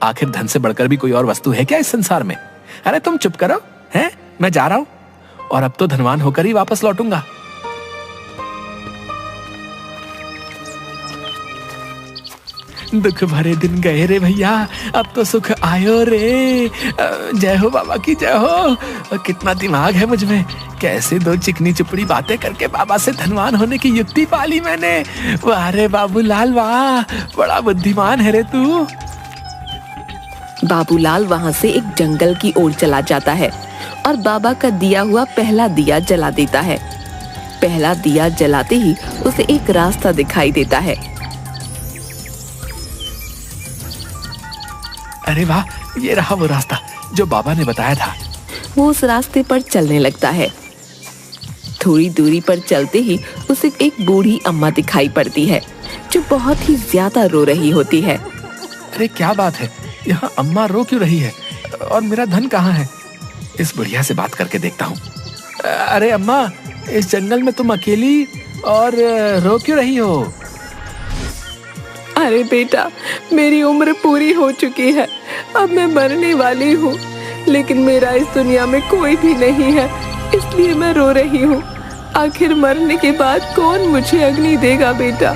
आखिर धन से बढ़कर भी कोई और वस्तु है क्या इस संसार में? अरे तुम चुप करो, हैं? मैं जा रहा हूं और अब तो धनवान होकर ही वापस लौटूंगा। दुख भरे दिन गए रे भैया, अब तो सुख आयो रे। जय हो बाबा की जय हो। कितना दिमाग है मुझ में, कैसे दो चिकनी चुपड़ी बातें करके बाबा से धनवान होने की युक्ति पाली मैंने। वाह रे बाबूलाल वाह, बड़ा बुद्धिमान है रे तू। बाबूलाल वहां से एक जंगल की ओर चला जाता है और बाबा का दिया हुआ पहला दिया जला देता है। पहला दिया जलाते ही उसे एक रास्ता दिखाई देता है। अरे वाह, ये रहा वो रास्ता जो बाबा ने बताया था। वो उस रास्ते पर चलने लगता है। थोड़ी दूरी पर चलते ही उसे एक बूढ़ी अम्मा दिखाई पड़ती है जो बहुत ही ज्यादा रो रही होती है। अरे क्या बात है, यहाँ अम्मा रो क्यों रही है और मेरा धन कहाँ है? इस बुढ़िया से बात करके देखता हूँ। अरे अम्मा, इस जंगल में तुम अकेली और रो क्यों रही हो? अरे बेटा, मेरी उम्र पूरी हो चुकी है, अब मैं मरने वाली हूँ, लेकिन मेरा इस दुनिया में कोई भी नहीं है, इसलिए मैं रो रही हूँ। आखिर मरने के बाद कौन मुझे अग्नि देगा बेटा?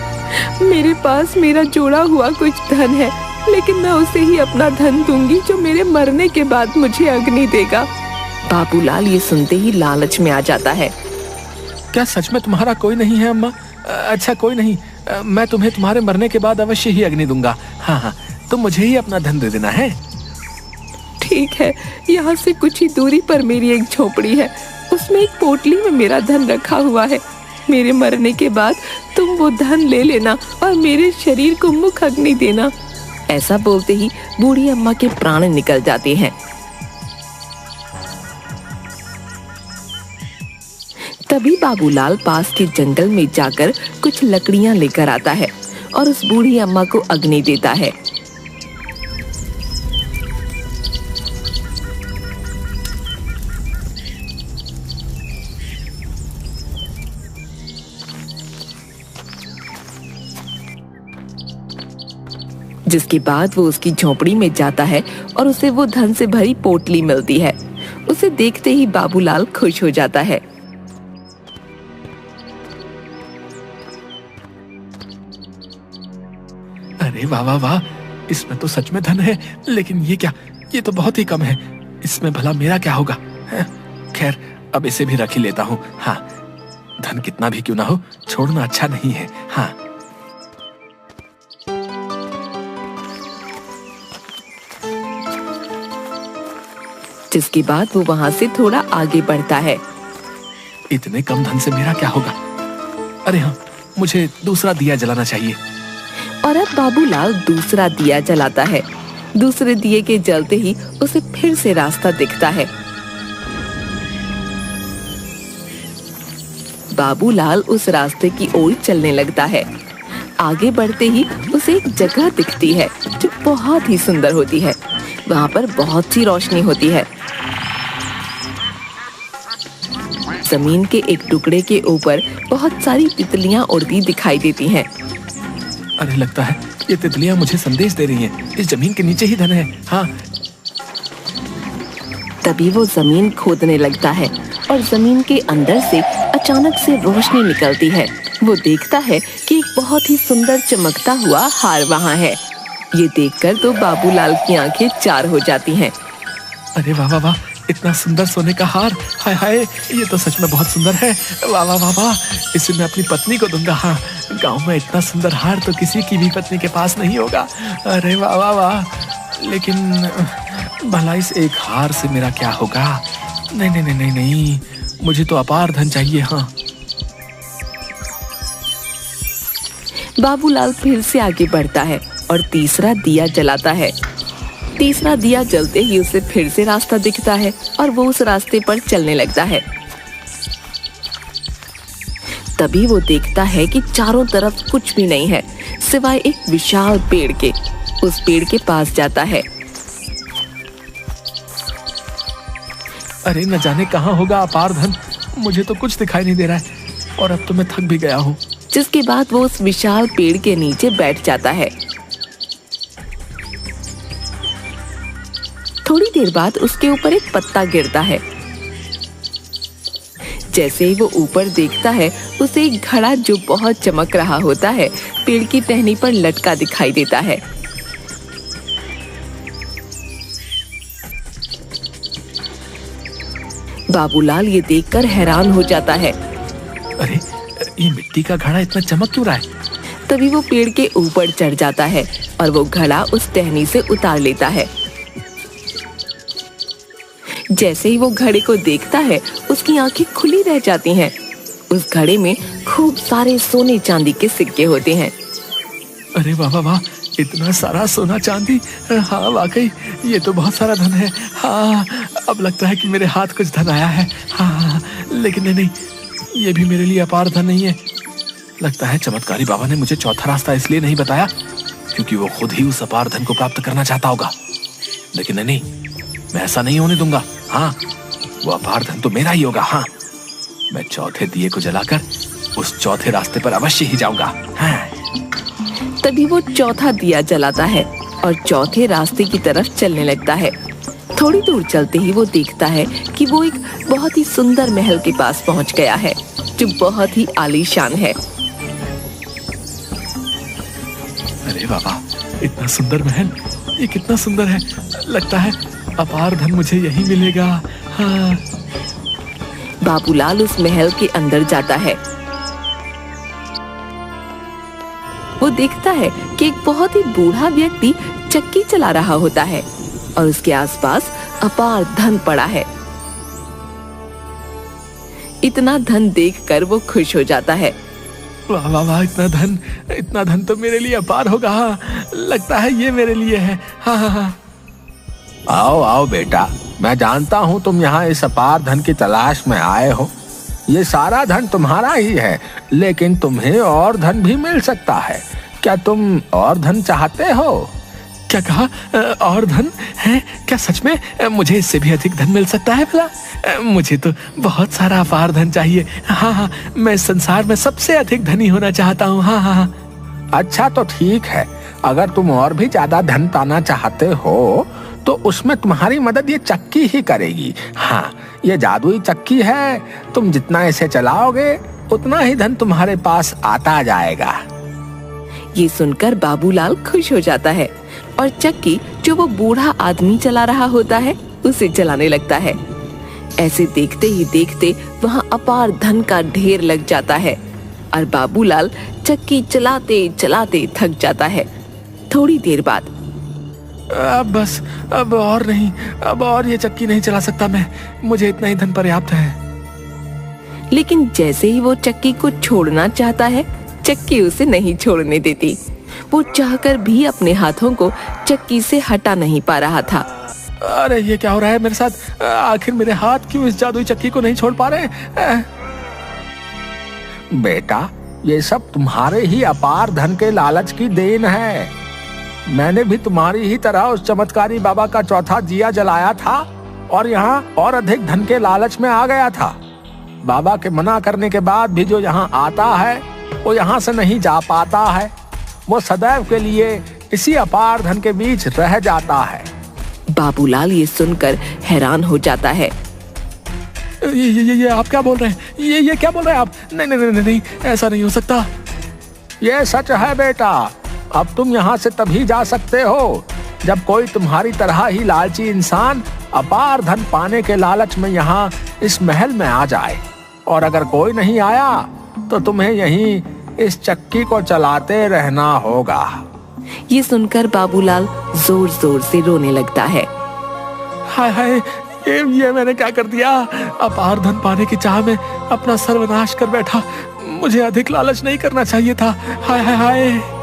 मेरे पास मेरा जोड़ा हुआ कुछ धन है, लेकिन मैं उसे ही अपना धन दूंगी जो मेरे मरने के बाद मुझे अग्नि देगा। बाबूलाल ये सुनते ही लालच में आ जाता है। क्या सच में तुम्हारा कोई नहीं है अम्मा? अच्छा कोई नहीं, मैं तुम्हें तुम्हारे मरने के बाद अवश्य ही अग्नि दूंगा। हाँ हाँ, तुम मुझे ही अपना धन दे देना है। ठीक है, यहाँ से कुछ ही दूरी पर मेरी एक झोपड़ी है, उसमें एक पोटली में मेरा धन रखा हुआ है। मेरे मरने के बाद तुम वो धन ले लेना और मेरे शरीर को मुख अग्नि देना। ऐसा बोलते ही बूढ़ी अम्मा के प्राण निकल जाते हैं। तभी बाबूलाल पास के जंगल में जाकर कुछ लकड़ियां लेकर आता है और उस बूढ़ी अम्मा को अग्नि देता है। जिसके बाद वो उसकी झोपड़ी में जाता है और उसे वो धन से भरी पोटली मिलती है। उसे देखते ही बाबूलाल खुश हो जाता है। अरे वाह वाह वाह, इसमें तो सच में धन है, लेकिन ये क्या, ये तो बहुत ही कम है। इसमें भला मेरा क्या होगा? खैर, अब इसे भी रख ही लेता हूँ। हाँ, धन कितना भी क्यों ना हो, छोड़ना अच्छा नहीं है। हाँ। जिसके बाद वो वहां से थोड़ा आगे बढ़ता है। इतने कम धन से मेरा क्या होगा? अरे हाँ, मुझे दूसरा दिया जलाना चाहिए। और अब बाबूलाल दूसरा दिया जलाता है। दूसरे दिए के जलते ही उसे फिर से रास्ता दिखता है। बाबूलाल उस रास्ते की ओर चलने लगता है। आगे बढ़ते ही उसे एक जगह दिखती है जो बहुत ही सुंदर होती है। वहाँ पर बहुत सी रोशनी होती है। जमीन के एक टुकड़े के ऊपर बहुत सारी तितलियां उड़ती दिखाई देती हैं। अरे लगता है ये तितलियां मुझे संदेश दे रही हैं। इस जमीन के नीचे ही धन है। हाँ। तभी वो जमीन खोदने लगता है और जमीन के अंदर से अचानक से रोशनी निकलती है। वो देखता है कि एक बहुत ही सुंदर चमकता हुआ हार वहाँ है। ये देखकर तो बाबूलाल की आंखें चार हो जाती हैं। अरे वाह वाह वाह, इतना सुंदर सोने का हार, हाय हाय, ये तो सच में बहुत सुंदर है। वाह वाह वाह वाह, इसे मैं अपनी पत्नी को दूंगा। हाँ, गांव में इतना सुंदर हार तो किसी की भी पत्नी के पास नहीं होगा। अरे वाह वाह वाह, लेकिन भला इस एक हार से मेरा क्या होगा? नहीं नहीं नहीं नहीं नहीं, मुझे तो अपार धन चाहिए। हाँ। बाबूलाल फिर से आगे बढ़ता है और तीसरा दिया जलाता है। तीसरा दिया जलते ही उसे फिर से रास्ता दिखता है और वो उस रास्ते पर चलने लगता है। तभी वो देखता है कि चारों तरफ कुछ भी नहीं है सिवाय एक विशाल पेड़ के। उस पेड़ के पास जाता है। अरे न जाने कहाँ होगा अपार धन, मुझे तो कुछ दिखाई नहीं दे रहा है और अब तो मैं थक भी गया हूँ। जिसके बाद वो उस विशाल पेड़ के नीचे बैठ जाता है। देर बाद उसके ऊपर एक पत्ता गिरता है। जैसे ही वो ऊपर देखता है, उसे एक घड़ा जो बहुत चमक रहा होता है पेड़ की टहनी पर लटका दिखाई देता है। बाबूलाल ये देखकर हैरान हो जाता है। अरे, ये मिट्टी का घड़ा इतना चमक क्यों रहा है? तभी वो पेड़ के ऊपर चढ़ जाता है और वो घड़ा उस टहनी से उतार लेता है। जैसे ही वो घड़े को देखता है, उसकी आंखें खुली रह जाती हैं। उस घड़े में खूब सारे सोने चांदी के सिक्के होते हैं। अरे वाह वाह वाह, इतना सारा सोना चांदी! हाँ वाकई ये तो बहुत सारा धन है। हाँ, अब लगता है कि मेरे हाथ कुछ धन आया है। हाँ, लेकिन नहीं, ये भी मेरे लिए अपार धन नहीं है। लगता है चमत्कारी बाबा ने मुझे चौथा रास्ता इसलिए नहीं बताया क्योंकि वो खुद ही उस अपार धन को प्राप्त करना चाहता होगा। लेकिन नहीं, मैं ऐसा नहीं होने दूंगा। हाँ, वो अपार धन तो मेरा ही होगा। हाँ, मैं चौथे दिए को जलाकर उस चौथे रास्ते पर अवश्य ही जाऊंगा। हाँ। तभी वो चौथा दिया जलाता है और चौथे रास्ते की तरफ चलने लगता है। थोड़ी दूर चलते ही वो देखता है कि वो एक बहुत ही सुंदर महल के पास पहुंच गया है, जो बहुत ही आलीशान है। अरे बाबा, इतना सुंदर महल! ये कितना सुंदर है! लगता है अपार धन मुझे यही मिलेगा। हाँ। बाबूलाल उस महल के अंदर जाता है। वो देखता है कि एक बहुत ही बूढ़ा व्यक्ति चक्की चला रहा होता है और उसके आसपास अपार धन पड़ा है। इतना धन देखकर वो खुश हो जाता है। वाह वाह वाह, इतना धन तो मेरे लिए अपार होगा। हाँ, लगता है ये मेरे लिए है। हाँ हाँ हाँ। आओ आओ बेटा, मैं जानता हूँ तुम यहाँ इस अपार धन की तलाश में आए हो। ये सारा धन तुम्हारा ही है, लेकिन तुम्हें और धन भी मिल सकता है। क्या तुम और धन चाहते हो? क्या कहा? और धन है क्या? सच में मुझे इससे भी अधिक धन मिल सकता है भला? मुझे तो बहुत सारा अपार धन चाहिए। हाँ हाँ, मैं इस संसार में सबसे अधिक धनी होना चाहता हूँ। हाँ हाँ हाँ। अच्छा तो ठीक है, अगर तुम और भी ज्यादा धन पाना चाहते हो तो उसमें तुम्हारी मदद ये चक्की ही करेगी। हाँ, ये जादुई चक्की है, तुम जितना इसे चलाओगे उतना ही धन तुम्हारे पास आता जाएगा। ये सुनकर बाबूलाल खुश हो जाता है और चक्की जो वो बूढ़ा आदमी चला रहा होता है उसे चलाने लगता है। ऐसे देखते ही देखते वहाँ अपार धन का ढेर लग जाता है और बाबूलाल चक्की चलाते चलाते थक जाता है। थोड़ी देर बाद अब बस, अब और नहीं, अब और ये चक्की नहीं चला सकता मैं। मुझे इतना ही धन पर्याप्त है। लेकिन जैसे ही वो चक्की को छोड़ना चाहता है, चक्की उसे नहीं छोड़ने देती। वो चाहकर भी अपने हाथों को चक्की से हटा नहीं पा रहा था। अरे ये क्या हो रहा है मेरे साथ? आखिर मेरे हाथ क्यों इस जादुई चक्की को नहीं छोड़ पा रहे? बेटा, ये सब तुम्हारे ही अपार धन के लालच की देन है। मैंने भी तुम्हारी ही तरह उस चमत्कारी बाबा का चौथा दिया जलाया था और यहाँ और अधिक धन के लालच में आ गया था। बाबा के मना करने के बाद भी जो यहाँ आता है वो यहाँ से नहीं जा पाता है। वो सदैव के लिए इसी अपार धन के बीच रह जाता है। बाबूलाल ये सुनकर हैरान हो जाता है। ये आप क्या बोल रहे हैं? ये क्या बोल रहे हैं आप? नहीं नहीं नहीं नहीं, ऐसा नहीं हो सकता। ये सच है बेटा। अब तुम यहाँ से तभी जा सकते हो जब कोई तुम्हारी तरह ही लालची इंसान अपार धन पाने के लालच में यहाँ इस महल में आ जाए। और अगर कोई नहीं आया तो तुम्हें यहीं इस चक्की को चलाते रहना होगा। ये सुनकर बाबूलाल जोर जोर से रोने लगता है। हाय हाय, ये मैंने क्या कर दिया? अपार धन पाने की चाह में अपना सर्वनाश कर बैठा। मुझे अधिक लालच नहीं करना चाहिए था। हाय हाय हाय।